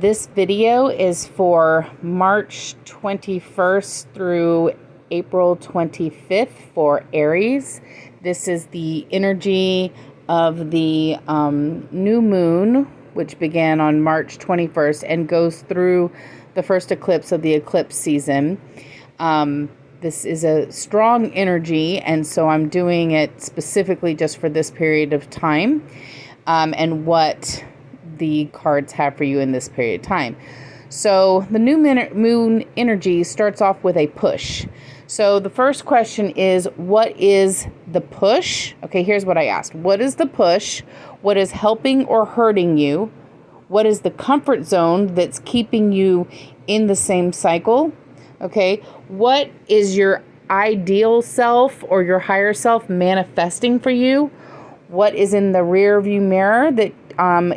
This video is for March 21st through April 25th for Aries. This is the energy of the new moon, which began on March 21st and goes through the first eclipse of the eclipse season. This is a strong energy, and so I'm doing it specifically just for this period of time, and what the cards have for you in this period of time. So the new moon energy starts off with a push. So the first question is, what is the push? Okay, here's what I asked. What is the push? What is helping or hurting you? What is the comfort zone that's keeping you in the same cycle? Okay, what is your ideal self or your higher self manifesting for you? What is in the rear view mirror that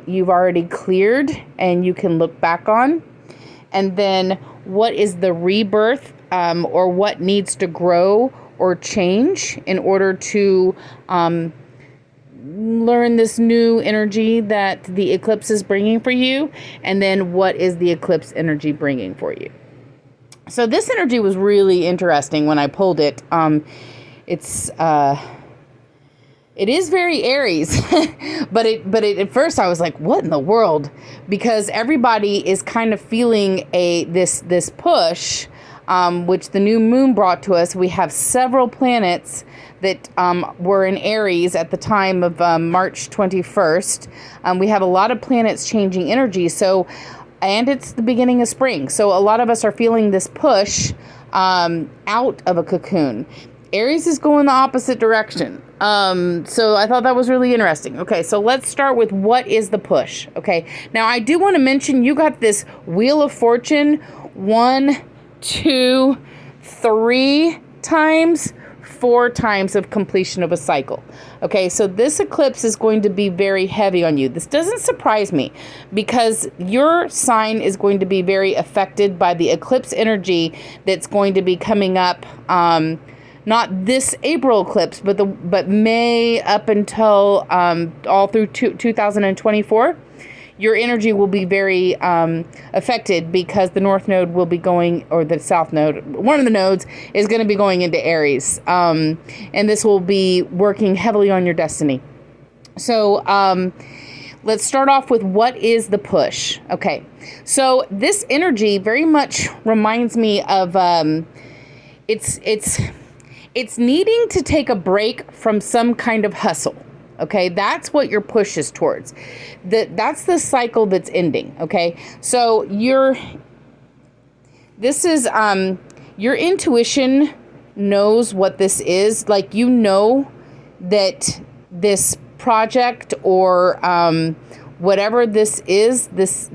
you've already cleared and you can look back on? And then what is the rebirth or what needs to grow or change in order to learn this new energy that the eclipse is bringing for you? And then what is the eclipse energy bringing for you? So this energy was really interesting when I pulled it. It is very Aries, but at first I was like, what in the world? Because everybody is kind of feeling this push, which the new moon brought to us. We have several planets that were in Aries at the time of March 21st. We have a lot of planets changing energy. And it's the beginning of spring. So a lot of us are feeling this push out of a cocoon. Aries is going the opposite direction. So I thought that was really interesting. Okay, so let's start with what is the push. Okay, now I do want to mention you got this Wheel of Fortune 1, 2, 3 times, 4 times of completion of a cycle. Okay, so this eclipse is going to be very heavy on you. This doesn't surprise me because your sign is going to be very affected by the eclipse energy that's going to be coming up. Not this April eclipse, but May up until all through 2024. Your energy will be very affected because the North Node will be going, or the South Node, one of the nodes is going to be going into Aries. And this will be working heavily on your destiny. So let's start off with what is the push. Okay, so this energy very much reminds me of it's needing to take a break from some kind of hustle. Okay, that's what your push is towards. That's the cycle that's ending. Okay, so your intuition knows what this is. Like, you know that this project or whatever this is, this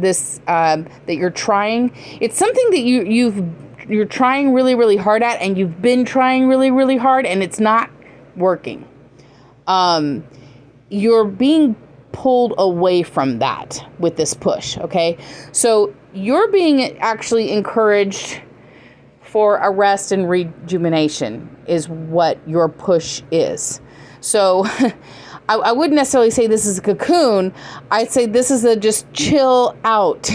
that you're trying, it's something that you're trying really, really hard at, and you've been trying really, really hard, and it's not working. You're being pulled away from that with this push, okay? So you're being actually encouraged for a rest and rejuvenation is what your push is. So I wouldn't necessarily say this is a cocoon. I'd say this is a just chill out.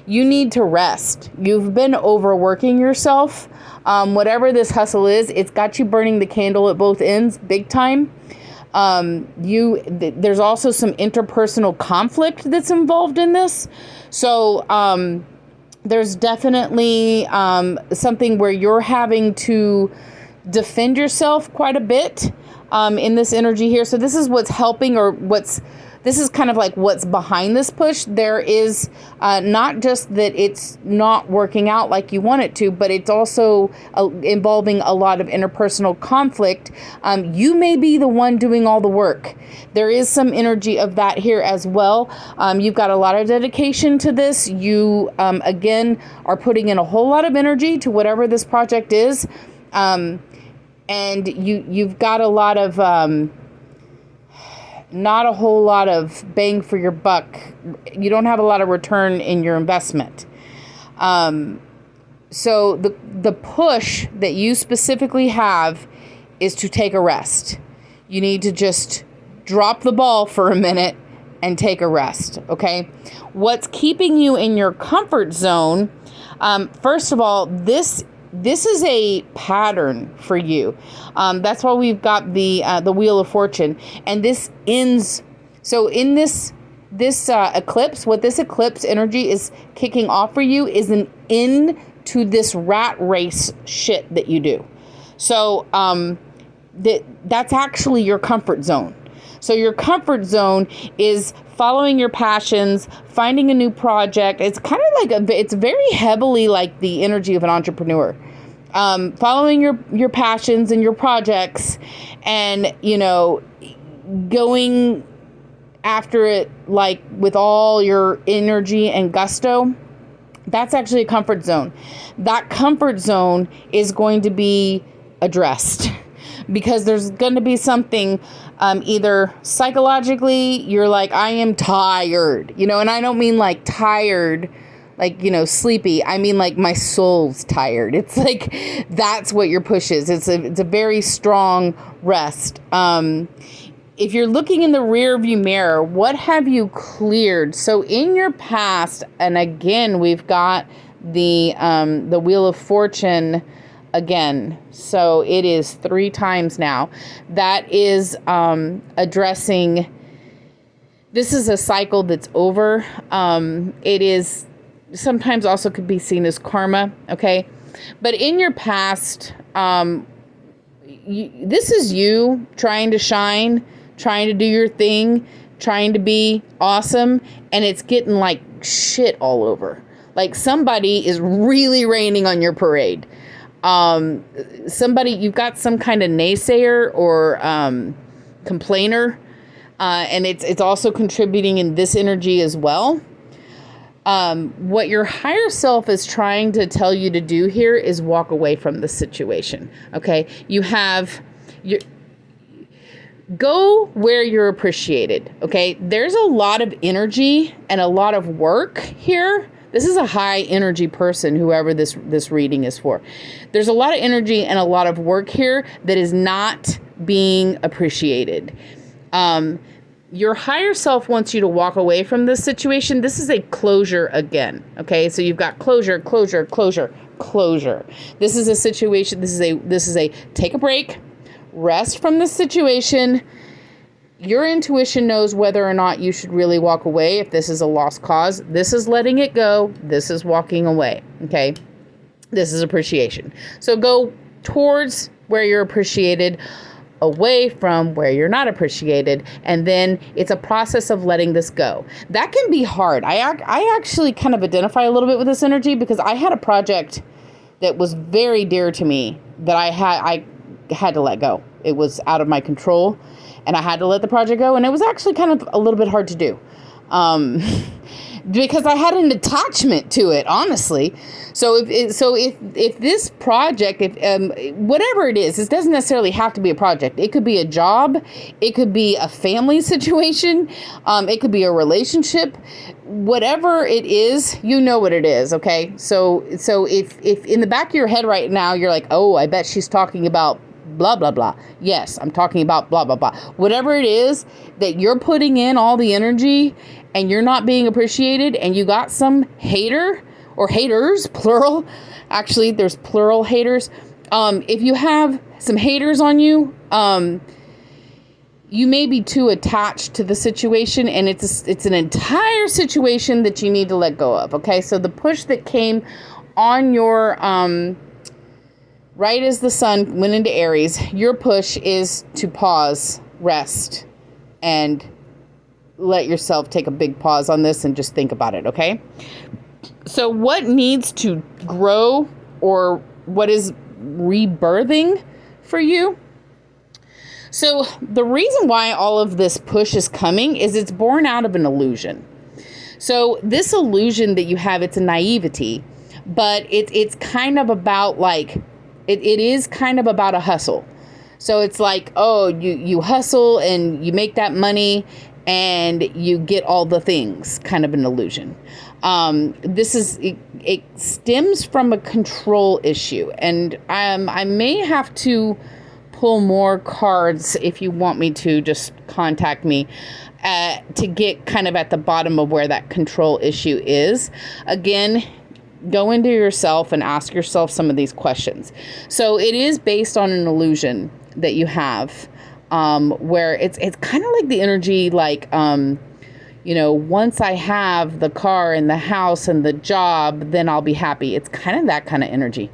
You need to rest. You've been overworking yourself. Whatever this hustle is, it's got you burning the candle at both ends big time. There's also some interpersonal conflict that's involved in this. So there's definitely something where you're having to defend yourself quite a bit in this energy here. So this is what's helping, or this is kind of like what's behind this push. There is not just that it's not working out like you want it to, but it's also involving a lot of interpersonal conflict. You may be the one doing all the work. There is some energy of that here as well. You've got a lot of dedication to this. You, again, are putting in a whole lot of energy to whatever this project is. And you've got a lot of, not a whole lot of bang for your buck. You don't have a lot of return in your investment. So the push that you specifically have is to take a rest. You need to just drop the ball for a minute and take a rest, okay? What's keeping you in your comfort zone? First of all, this is a pattern for you. That's why we've got the Wheel of Fortune, and this ends. So in this eclipse, what this eclipse energy is kicking off for you is an end to this rat race shit that you do. So that's actually your comfort zone. So your comfort zone is following your passions, finding a new project. It's kind of like it's very heavily like the energy of an entrepreneur. Following your passions and your projects, and going after it like with all your energy and gusto. That's actually a comfort zone. That comfort zone is going to be addressed because there's going to be something, either psychologically, you're like, I am tired, and I don't mean like tired, like, sleepy. I mean, like, my soul's tired. It's like, that's what your push is. It's a very strong rest. If you're looking in the rear view mirror, what have you cleared? So in your past, and again, we've got the Wheel of Fortune again. So it is 3 times now. That is addressing, this is a cycle that's over. It is sometimes also could be seen as karma, okay? But in your past, this is you trying to shine, trying to do your thing, trying to be awesome, and it's getting like shit all over. Like somebody is really raining on your parade. You've got some kind of naysayer or complainer, and it's also contributing in this energy as well. What your higher self is trying to tell you to do here is walk away from the situation. Okay. Go where you're appreciated. Okay. There's a lot of energy and a lot of work here. This is a high energy person, whoever this reading is for. There's a lot of energy and a lot of work here that is not being appreciated. Your higher self wants you to walk away from this situation. This is a closure again. Okay. So you've got closure. This is a situation. This is a take a break, rest from this situation. Your intuition knows whether or not you should really walk away. If this is a lost cause, this is letting it go. This is walking away. Okay. This is appreciation. So go towards where you're appreciated, away from where you're not appreciated. And then it's a process of letting this go. That can be hard. I actually kind of identify a little bit with this energy because I had a project that was very dear to me that I had to let go. It was out of my control and I had to let the project go. And it was actually kind of a little bit hard to do. Because I had an attachment to it, honestly. So if this project, whatever it is, it doesn't necessarily have to be a project. It could be a job. It could be a family situation. It could be a relationship. Whatever it is, you know what it is. Okay. So if in the back of your head right now, you're like, oh, I bet she's talking about blah, blah, blah. Yes, I'm talking about blah, blah, blah. Whatever it is that you're putting in all the energy and you're not being appreciated and you got some hater or haters, plural. Actually, there's plural haters. If you have some haters on you, you may be too attached to the situation and it's an entire situation that you need to let go of. Okay. So the push that came on your, right as the sun went into Aries, your push is to pause, rest, and let yourself take a big pause on this and just think about it, okay? So what needs to grow or what is rebirthing for you? So the reason why all of this push is coming is it's born out of an illusion. So this illusion that you have, it's a naivety, but it's kind of about like, it is kind of about a hustle. So it's like, oh, you hustle and you make that money and you get all the things, kind of an illusion. It stems from a control issue. And I may have to pull more cards if you want me to. Just contact me to get kind of at the bottom of where that control issue is. Again, go into yourself and ask yourself some of these questions. So it is based on an illusion that you have, where it's kind of like the energy, like, once I have the car and the house and the job, then I'll be happy. It's kind of that kind of energy.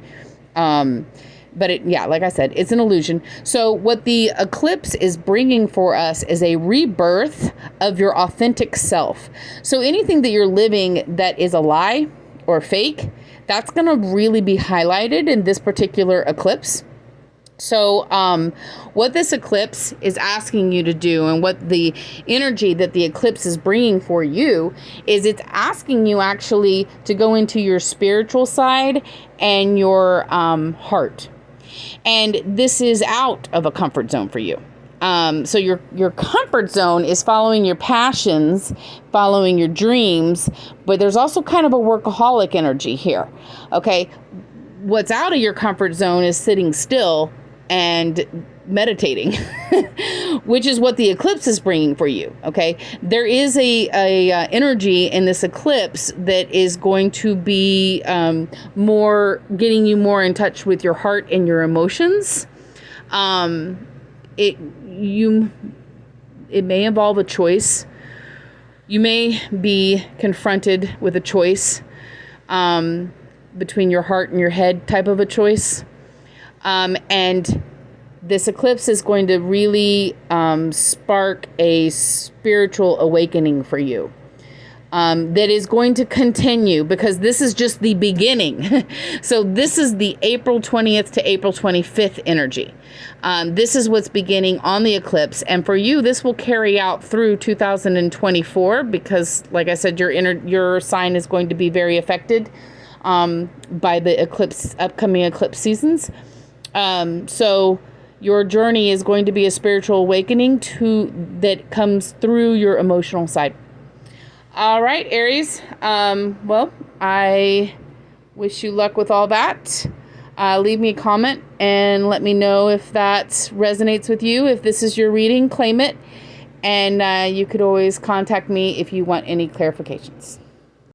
But like I said, it's an illusion. So what the eclipse is bringing for us is a rebirth of your authentic self. So anything that you're living that is a lie or fake, that's going to really be highlighted in this particular eclipse. So what this eclipse is asking you to do, and what the energy that the eclipse is bringing for you, is it's asking you actually to go into your spiritual side and your heart. And this is out of a comfort zone for you. So your comfort zone is following your passions, following your dreams, but there's also kind of a workaholic energy here. Okay. What's out of your comfort zone is sitting still and meditating, which is what the eclipse is bringing for you. Okay. There is a energy in this eclipse that is going to be, more getting you more in touch with your heart and your emotions. It may involve a choice. You may be confronted with a choice, between your heart and your head type of a choice. And this eclipse is going to really spark a spiritual awakening for you. That is going to continue, because this is just the beginning. So this is the April 20th to April 25th energy. This is what's beginning on the eclipse. And for you, this will carry out through 2024, because, like I said, your sign is going to be very affected by the upcoming eclipse seasons. So your journey is going to be a spiritual awakening that comes through your emotional side. All right, Aries. Well, I wish you luck with all that. Leave me a comment and let me know if that resonates with you. If this is your reading, claim it. And you could always contact me if you want any clarifications.